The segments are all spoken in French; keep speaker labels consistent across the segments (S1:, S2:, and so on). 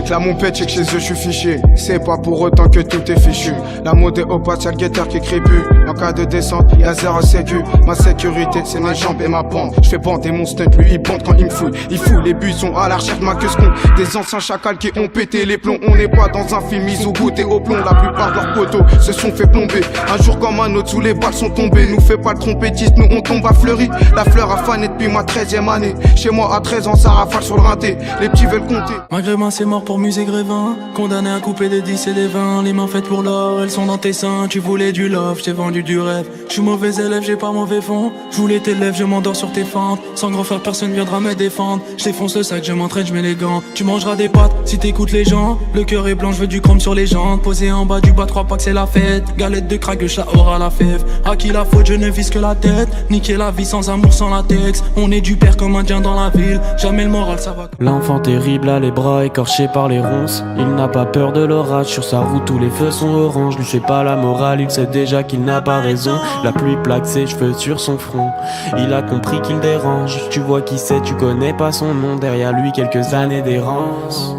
S1: J'éclame mon pet, que chez eux je suis fiché. C'est pas pour autant que tout est fichu. La mode est opaque, y'a le guetteur qui crie plus. En cas de descente, y'a zéro sécu. Ma sécurité, c'est mes jambes et ma bande. J'fais bander mon stunt, lui il bande quand il me fouille. Il fout les buissons à la recherche de ma queue con. Des anciens chacals qui ont pété les plombs. On n'est pas dans un film, ils ont goûté au plomb. La plupart de leurs poteaux se sont fait plomber. Un jour comme un autre, sous les balles sont tombées. Nous fait pas le trompettiste, nous on tombe à Fleury. La fleur a fané depuis ma 13e année. Chez moi à 13 ans, ça rafale sur le rinté. Les petits veulent compter.
S2: Malgré moi c'est mort pour musée Grévin. Condamné à couper des 10 et des 20. Les mains faites pour l'or, elles sont dans tes seins. Tu voulais du love, j't'ai vendu du rêve. J'suis mauvais élève, j'ai pas mauvais fond. J'voulais tes lèvres, je m'endors sur tes fentes. Sans grand frère, personne viendra me défendre. J'défonce le sac, je m'entraîne, j'mets les gants. Tu mangeras des pâtes si t'écoutes les gens. Le cœur est blanc, j'veux du chrome sur les jantes. Posé en bas du bas, 3 packs, c'est la fête. Galette de crack, le chat aura la fève. À qui la faute, je ne vise que la tête. Niquer la vie sans amour, sans latex. On est du père comme indien dans la ville. Jamais le moral, ça va.
S3: L'enfant terrible a les bras écorchés par les ronces. Il n'a pas peur de l'orage, sur sa route tous les feux sont orange. Lui fait pas la morale, il sait déjà qu'il n'a pas raison. La pluie plaque ses cheveux sur son front. Il a compris qu'il dérange. Tu vois qui c'est, tu connais pas son nom. Derrière lui quelques années d'errance.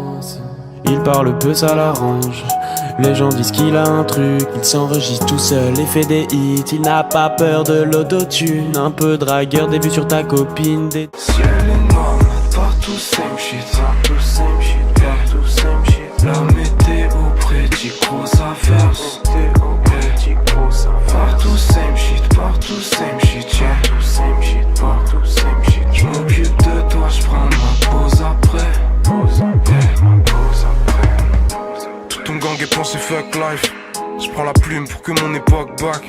S3: Il parle peu, ça l'arrange. Les gens disent qu'il a un truc, il s'enregistre tout seul et fait des hits. Il n'a pas peur de l'autotune. Un peu dragueur, des vues sur ta copine.
S4: Ciel est noir, partout same shit, partout same shit, partout same shit. La météo prédit grosse affaire. Partout same shit, partout same shit, yeah. Partout same shit, partout same shit. J'm'occupe de toi, j'prends ma pause après. Ma pause après. Tout ton gang est pensé fuck life. J'prends la plume pour que mon époque back.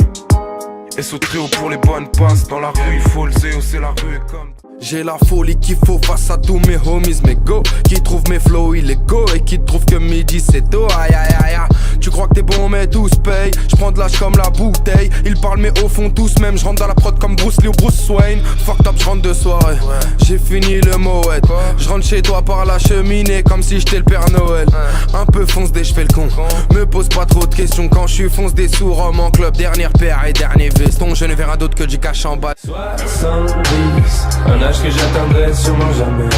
S4: Et sauter haut pour les bonnes passes. Dans la rue il faut le zéo, c'est la rue et comme.
S5: J'ai la folie qu'il faut face à tous mes homies, mes go. Qui trouvent mes flows illégaux et qui trouvent que midi c'est tôt. Aïe aïe aïe aïe. Tu crois que t'es bon mais tous payent. J'prends de l'âge comme la bouteille. Ils parlent mais au fond tous même. J'rentre dans la prod comme Bruce Lee ou Bruce Wayne. Fucked up, j'rentre de soirée. J'ai fini le moët. J'rentre chez toi par la cheminée comme si j'étais le Père Noël. Un peu fonce des j'fais le con. Me pose pas trop de questions quand j'suis fonce des sourds hommes en club. Dernière paire et dernier veston. Je ne verrai d'autre que du cash en bas.
S4: 70, un âge que j'atteindrai sûrement jamais.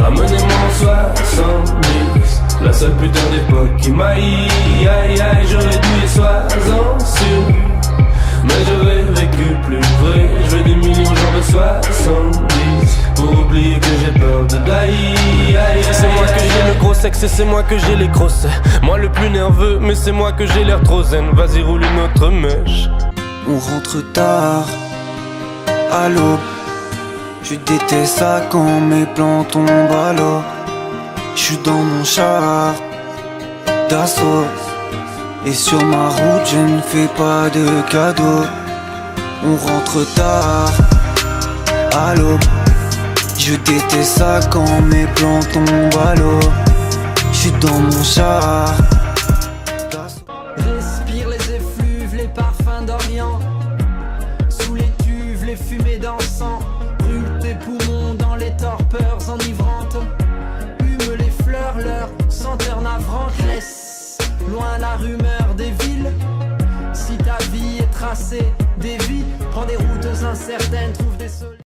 S4: Ramenez-moi en 70, la seule putain d'époque qui m'aille. Aïe aïe, j'aurais dû les 60 sur. Mais j'aurais vécu plus vrai. Je veux des millions genre de 70 pour oublier que j'ai peur de die.
S6: C'est moi que j'ai le gros sexe et c'est moi que j'ai les grosses. Moi le plus nerveux mais c'est moi que j'ai l'air trop zen. Vas-y roule une autre mèche.
S7: On rentre tard à l'aube. Je déteste ça quand mes plans tombent à l'eau. J'suis dans mon char d'assaut. Et sur ma route je ne fais pas de cadeaux. On rentre tard à l'aube. Je déteste ça quand mes plans tombent à l'eau. J'suis dans mon char.
S8: Respire les effluves, les parfums d'Orient. Sous les cuves, les fumées d'encens. Brûle tes poumons dans les torpeurs enivrantes. Hume les fleurs, leur senteur navrante. Laisse loin la rumeur des villes. Si ta vie est tracée, dévie. Prends des routes incertaines, trouve des